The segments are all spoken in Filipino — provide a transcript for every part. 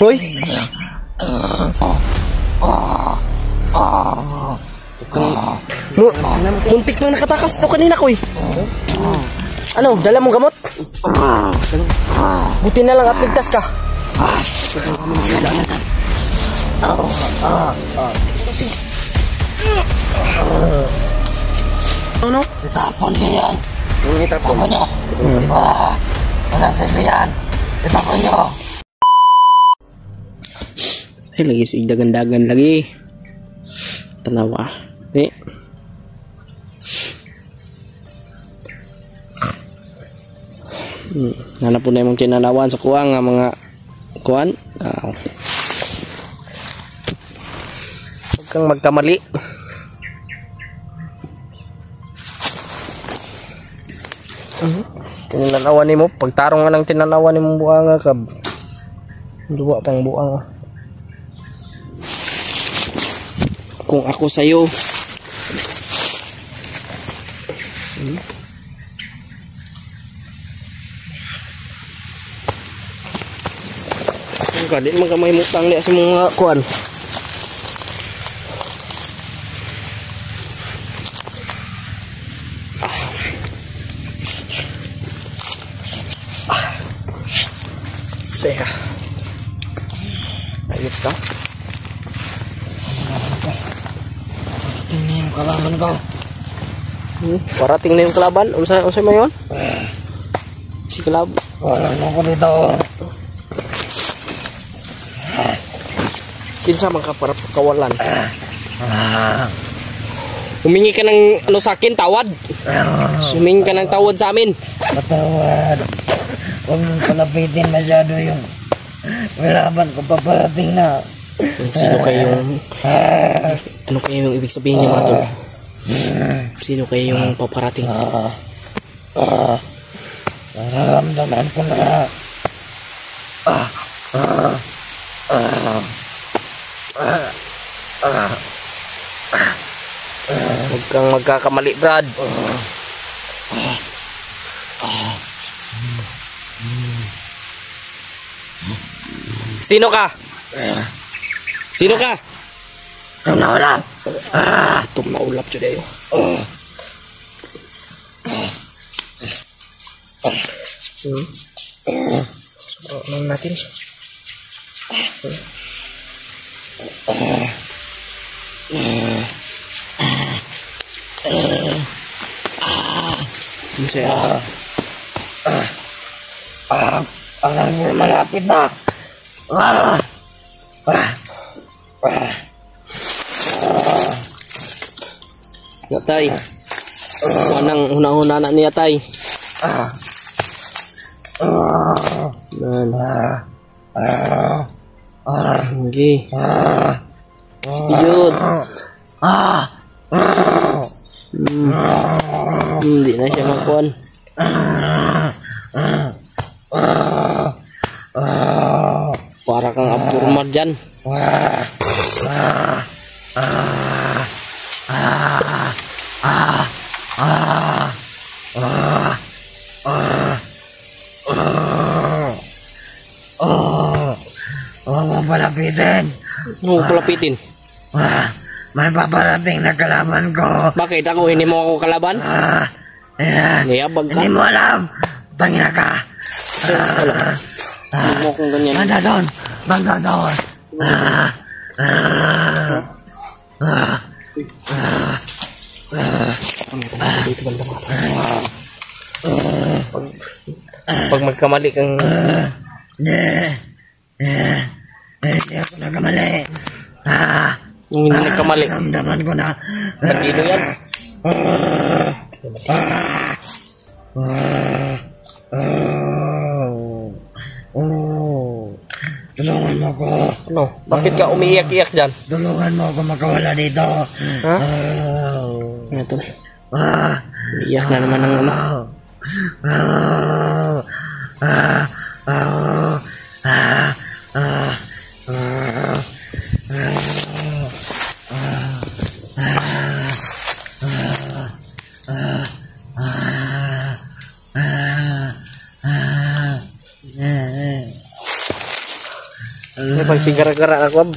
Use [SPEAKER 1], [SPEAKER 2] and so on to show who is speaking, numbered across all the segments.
[SPEAKER 1] Hoy. Muntik na nakatakas to kanina ko eh. Ano, dala mong gamot? Buti na lang at ligtas ka. Ano?
[SPEAKER 2] Itapon niya yan.
[SPEAKER 1] Itapon
[SPEAKER 2] niya. Wala silbihan. Itapon niyo.
[SPEAKER 1] Ay, lagi si dagan-dagan lagi. Tanawa. Eh. Hanap po na yung kinanawan sa kuwang nga mga kuwan. Huwag kang magkamali. Tinanawan ni mo. Pagtarong nga ng tinanawan ni mo buanga ka. Duwa pang buanga. Kung ako sa'yo. Di man kamay mutang liya sa mga kuan. Saya. Ayos ka.
[SPEAKER 2] Parating na yung kalaban ko.
[SPEAKER 1] Parating na yung kalaban. Unsay mayon? Si kalab.
[SPEAKER 2] Wala na ko dito.
[SPEAKER 1] Kinsa man ka para kawalan. Humingi ka ng ano sa akin, tawad. Humingi ka ng tawad sa amin.
[SPEAKER 2] Patawad. Huwag mong palapitin masyado yung kalaban ko paparating na.
[SPEAKER 1] Sino kayo yung ano kayo yung ibig sabihin niya mga tol? Sino kayo yung paparating?
[SPEAKER 2] Nararamdaman ko na.
[SPEAKER 1] Huwag kang magkakamali, Brad. Sino ka? Sino ka?
[SPEAKER 2] Tumaulap.
[SPEAKER 1] Tumaulap siya dayo. Ano natin?
[SPEAKER 2] Alam mo malapit na.
[SPEAKER 1] Tay. Anang una-una na niya, tay. Man. Okay. Sige, Jud. Hindi na siya makuan. Para kang abnormal dyan.
[SPEAKER 2] Huwag mong palapitin.
[SPEAKER 1] Huwag mo palapitin.
[SPEAKER 2] May paparating na kalaban ko.
[SPEAKER 1] Bakit ako? Hindi mo ako kalaban? Niyabag ka?
[SPEAKER 2] Hindi mo alam. Pangina ka.
[SPEAKER 1] Hindi mo akong ganyan.
[SPEAKER 2] Banda doon. Banda doon.
[SPEAKER 1] Pag magkamali kang...
[SPEAKER 2] Hindi ako nagkamali.
[SPEAKER 1] Yung hindi nagkamali.
[SPEAKER 2] Ramdaman ko na.
[SPEAKER 1] Bandilo yan.
[SPEAKER 2] Tulungan mo ko.
[SPEAKER 1] Ano? Bakit ka umiiyak-iyak dyan?
[SPEAKER 2] Tulungan mo ako makawala dito.
[SPEAKER 1] Ha? Ano ito? Umiiyak na naman ng ano. May pagsigara-gara ako.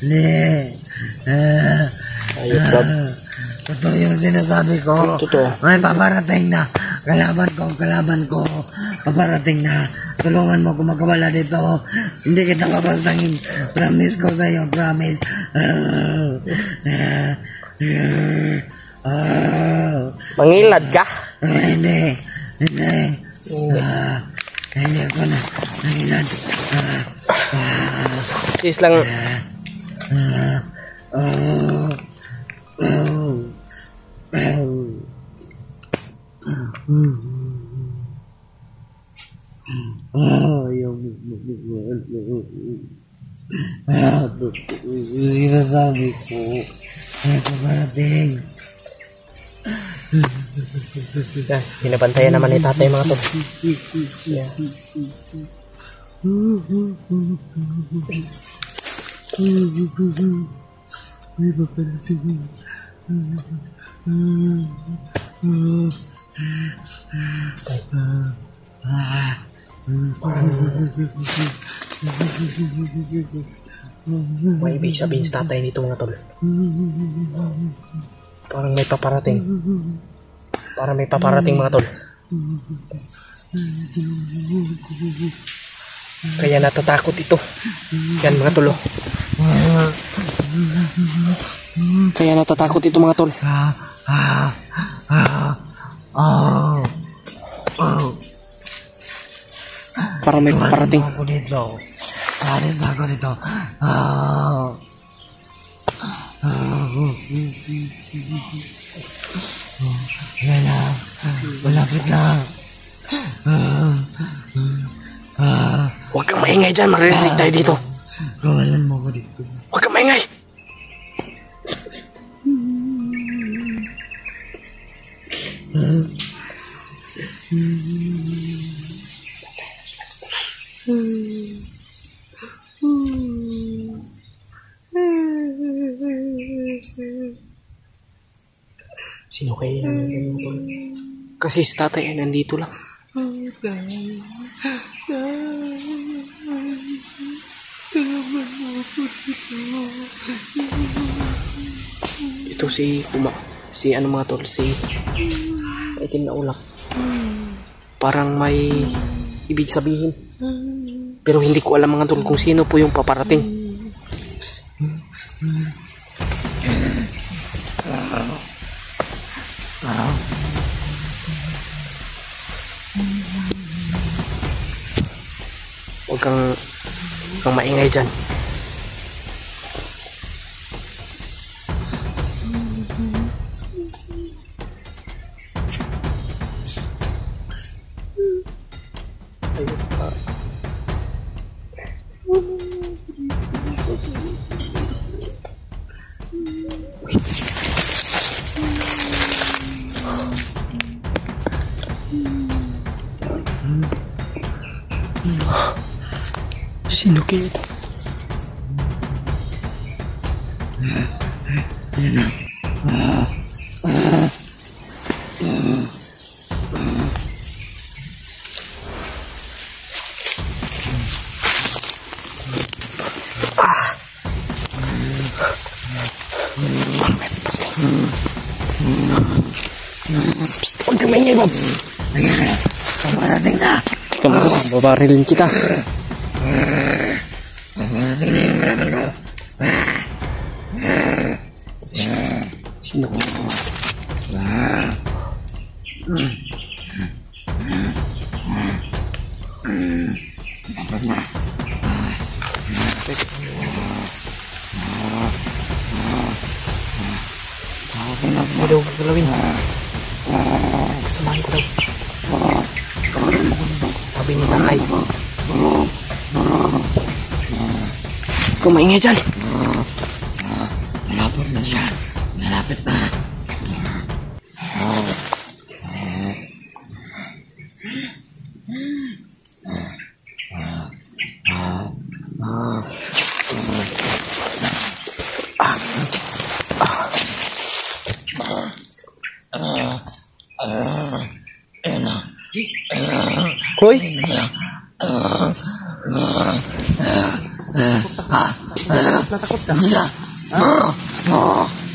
[SPEAKER 2] Hindi.
[SPEAKER 1] Ayot Rob.
[SPEAKER 2] Totoo yung sinasabi ko.
[SPEAKER 1] Totoo.
[SPEAKER 2] May paparating na. Kalaban ko. Paparating na. Tulungan mo kung magkawala dito. Hindi kita papastangin. Promise ko sa'yo. Promise.
[SPEAKER 1] Mangilad ka?
[SPEAKER 2] Hindi. Hindi ako na. Nangilad.
[SPEAKER 1] Sis lang.
[SPEAKER 2] Sinasabi ko. May paparating.
[SPEAKER 1] Binabantayan naman ni tatay mga tol. Yeah. May ibig sabihin sa tatay nito mga tol. Parang may paparating. Parang may paparating mga tol. Kaya natatakot ito. Yan mga tol. Kaya natatakot ito mga tol. Parang may paparating.
[SPEAKER 2] Ako dito. Alis ako dito. Yan na. Malapit na.
[SPEAKER 1] Huwag kang maingay dyan. Maririnig tayo dito.
[SPEAKER 2] Kawalan mo ko dito.
[SPEAKER 1] Huwag kang maingay. Sino kaya yan? Kasi si tatay ay nandito lang. Ito si ano mga tol, si itim na ulap. Parang may ibig sabihin. Pero hindi ko alam mga tol kung sino po yung paparating. Huwag kang maingay dyan. Ayun pa. Sino kaya ito? Huwag kang maingay, Bob.
[SPEAKER 2] Ayan na. Paparating na.
[SPEAKER 1] Teka mo, babarilin kita.
[SPEAKER 2] Paparating na yung kalaban ko.
[SPEAKER 1] Sino ko? Hindi daw gagalawin. Kasamahan ko daw. Sabi ni tatay. Kumaingay dyan.
[SPEAKER 2] Malapit na siya. Malapit na.
[SPEAKER 1] Hoy! Natakot ka.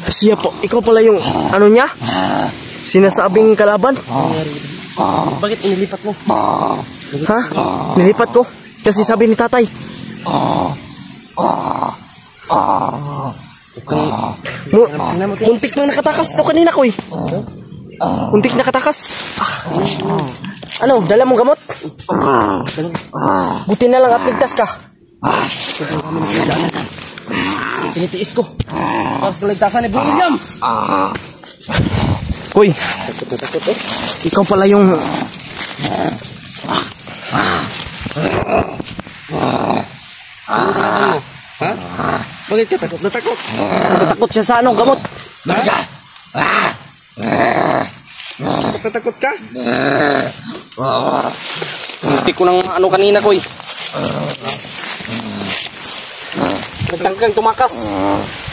[SPEAKER 1] Siya po, ikaw pala yung ano niya? Sinasabing kalaban? Bakit inilipat mo? Ha? Nilipat ko? Kasi sabi ni tatay. Muntik nang nakatakas to kanina ko eh. Muntik nakatakas. Ano, dala mong gamot? Buti na lang at ligtas ka. Tinitiis ko. Para sa kaligtasan ni Bro William. Kuy, takot eh. Ikaw pala yung... Ha? Bakit ka takot? Natakot? Natakot siya sa anong gamot? Takot ka? Hindi ko nang ano kanina ko eh. Nagtangkang tumakas.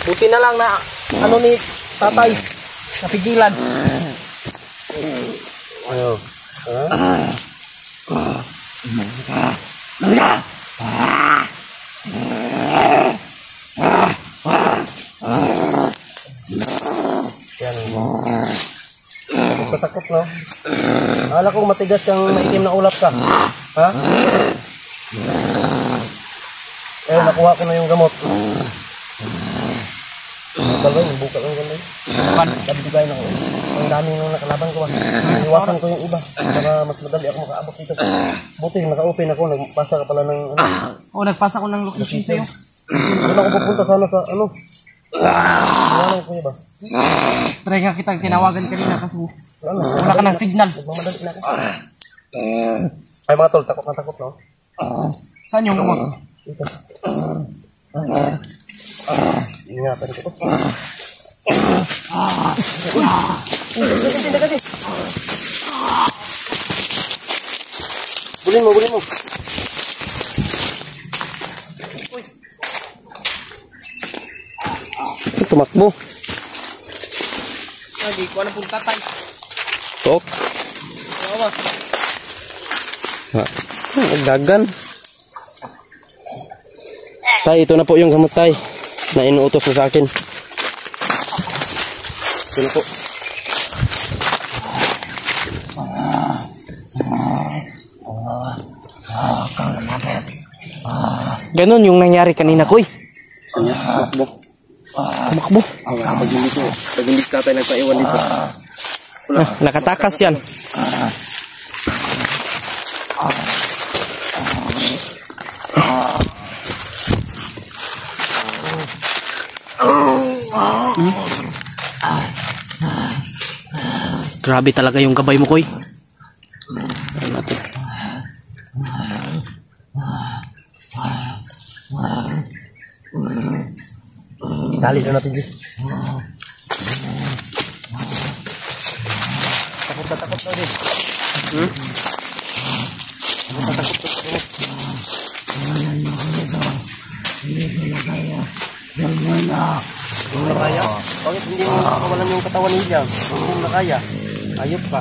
[SPEAKER 1] Buti na lang na ano ni tatay. Napigilan. Takot no? Akala ko matigas kang maitim na ulap ka. Ha? Eh, nakuha ko na yung gamot. Bukal yung bukal ang ganda. Bukan, nabibigay na ko. Ang daming nung nakalaban ko ba. Iwasan ko yung iba. Para mas madali ako makaabot dito. Buti, naka-open ako. Nagpasa ka pala ng ano.
[SPEAKER 3] Oo, nagpasa ko ng location sa'yo.
[SPEAKER 1] Doon ako pupunta sana sa ano. Iwanan ko ba?
[SPEAKER 3] Try nga kitang tinawagan kanina kasi wala ka ng signal.
[SPEAKER 1] Magmamadali na ako. Ay mga tol, takot na takot no?
[SPEAKER 3] Saan yung gamot?
[SPEAKER 1] Ito. Ingatan ko. Kasi. Bulin mo. Tumakbo.
[SPEAKER 3] Lagi ko na punta tayo.
[SPEAKER 1] Tok.
[SPEAKER 3] Oo.
[SPEAKER 1] Nagdagan. Tay, ito na po yung gamot tay na inuutos mo sa akin. Ito na po. Ganon yung nangyari kanina ko eh. Tumakbo. Pag hindi tatay nagpaiwan dito. Nakatakas yan. Grabe talaga yung gabay mo, Koy. Dali na natin, G. Takot na, G. Kung nakaya, bakit hindi mo makawalan yung katawan niya? Kung nakaya, ayop ka.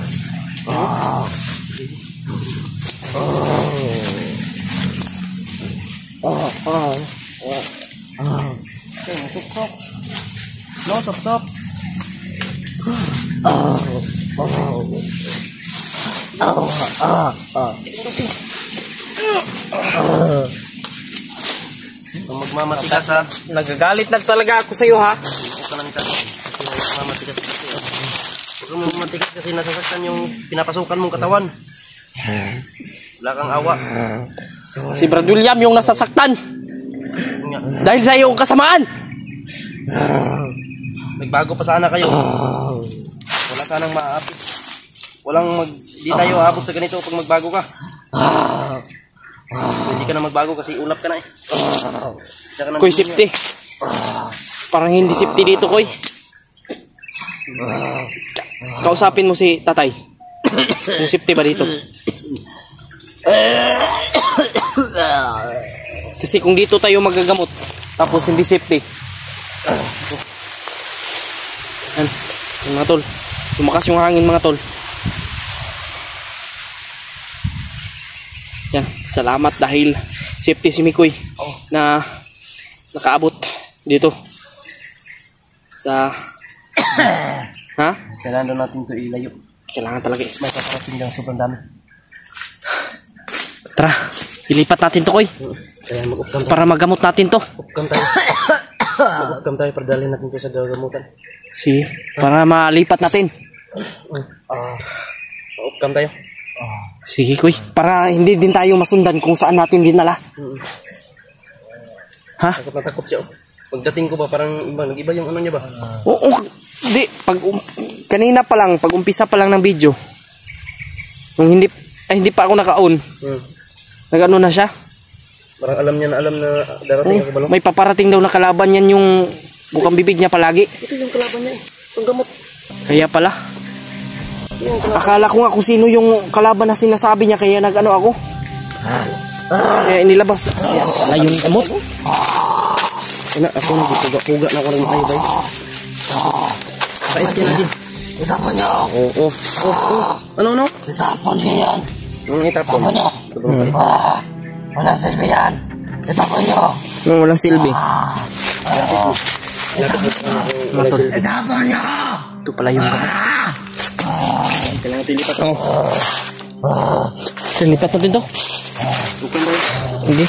[SPEAKER 1] Sok-sok. No, sok-sok. Magmamati ka sa...
[SPEAKER 3] Nagagalit na talaga ako sa iyo, ha?
[SPEAKER 1] Magmamati ka kasi. Huwag kang magmamati kasi nasasaktan yung pinapasukan mong katawan. Wala kang awa.
[SPEAKER 3] Si Brad William yung nasasaktan. Dahil sa iyong kasamaan.
[SPEAKER 1] Nagbago pa sana kayo. Wala sanang maaapit. Di tayo aabot sa ganito pag magbago ka. Hindi ka na magbago kasi ulap ka na eh.
[SPEAKER 3] Koy, safety. Parang hindi safety dito, Koy. Kausapin mo si tatay. Yung safety ba dito? Kasi kung dito tayo magagamot, tapos hindi safety. Yan, mga tol. Lumakas yung hangin, mga tol. Yan, salamat dahil safety si Mikoy na nakaabot dito sa ha?
[SPEAKER 1] Kailangan daw natin ito ilayo.
[SPEAKER 3] Kailangan talaga
[SPEAKER 1] May paparating lang sobrang dami.
[SPEAKER 3] Tara, ilipat natin to, Koy.
[SPEAKER 1] Kaya mag-upcam tayo.
[SPEAKER 3] Para magamot natin to.
[SPEAKER 1] Upcam tayo. Mag-upcam tayo para dalhin natin ito sa gagamutan.
[SPEAKER 3] Sige, para malipat natin.
[SPEAKER 1] Upcam tayo.
[SPEAKER 3] Sige, Koy. Para hindi din tayo masundan kung saan natin dinala. Ha?
[SPEAKER 1] Takot na takot siya. Pagdating ko ba parang iba, nag-iba yung ano niya ba?
[SPEAKER 3] Oo, di. Kanina pa lang, pag umpisa pa lang ng video, nung hindi pa ako naka-on, nag-ano na siya.
[SPEAKER 1] Parang alam niya na darating ako balong.
[SPEAKER 3] May paparating daw na kalaban yan yung bukang bibig niya palagi.
[SPEAKER 1] Ito yung kalaban niya eh. Itong gamot.
[SPEAKER 3] Kaya pala. Akala ko nga kung sino yung kalaban na sinasabi niya, kaya nag-ano ako. Kaya inilabas. Kaya pala yung gamot.
[SPEAKER 1] Ina, ako nagpuga na ako ng mahay bay. Pais ka na din.
[SPEAKER 2] Itapon niyo.
[SPEAKER 1] Oo. Ano?
[SPEAKER 2] Itapon niyo yan.
[SPEAKER 1] Itapon.
[SPEAKER 2] Itapon niyo. Walang silbi yan. Itapon niyo.
[SPEAKER 3] Nung walang silbi.
[SPEAKER 2] Itapon niyo.
[SPEAKER 3] Ito pala yung gamot.
[SPEAKER 1] Kailangan natin lipat.
[SPEAKER 3] Lipat natin to.
[SPEAKER 1] Bukan ba?
[SPEAKER 3] Hindi.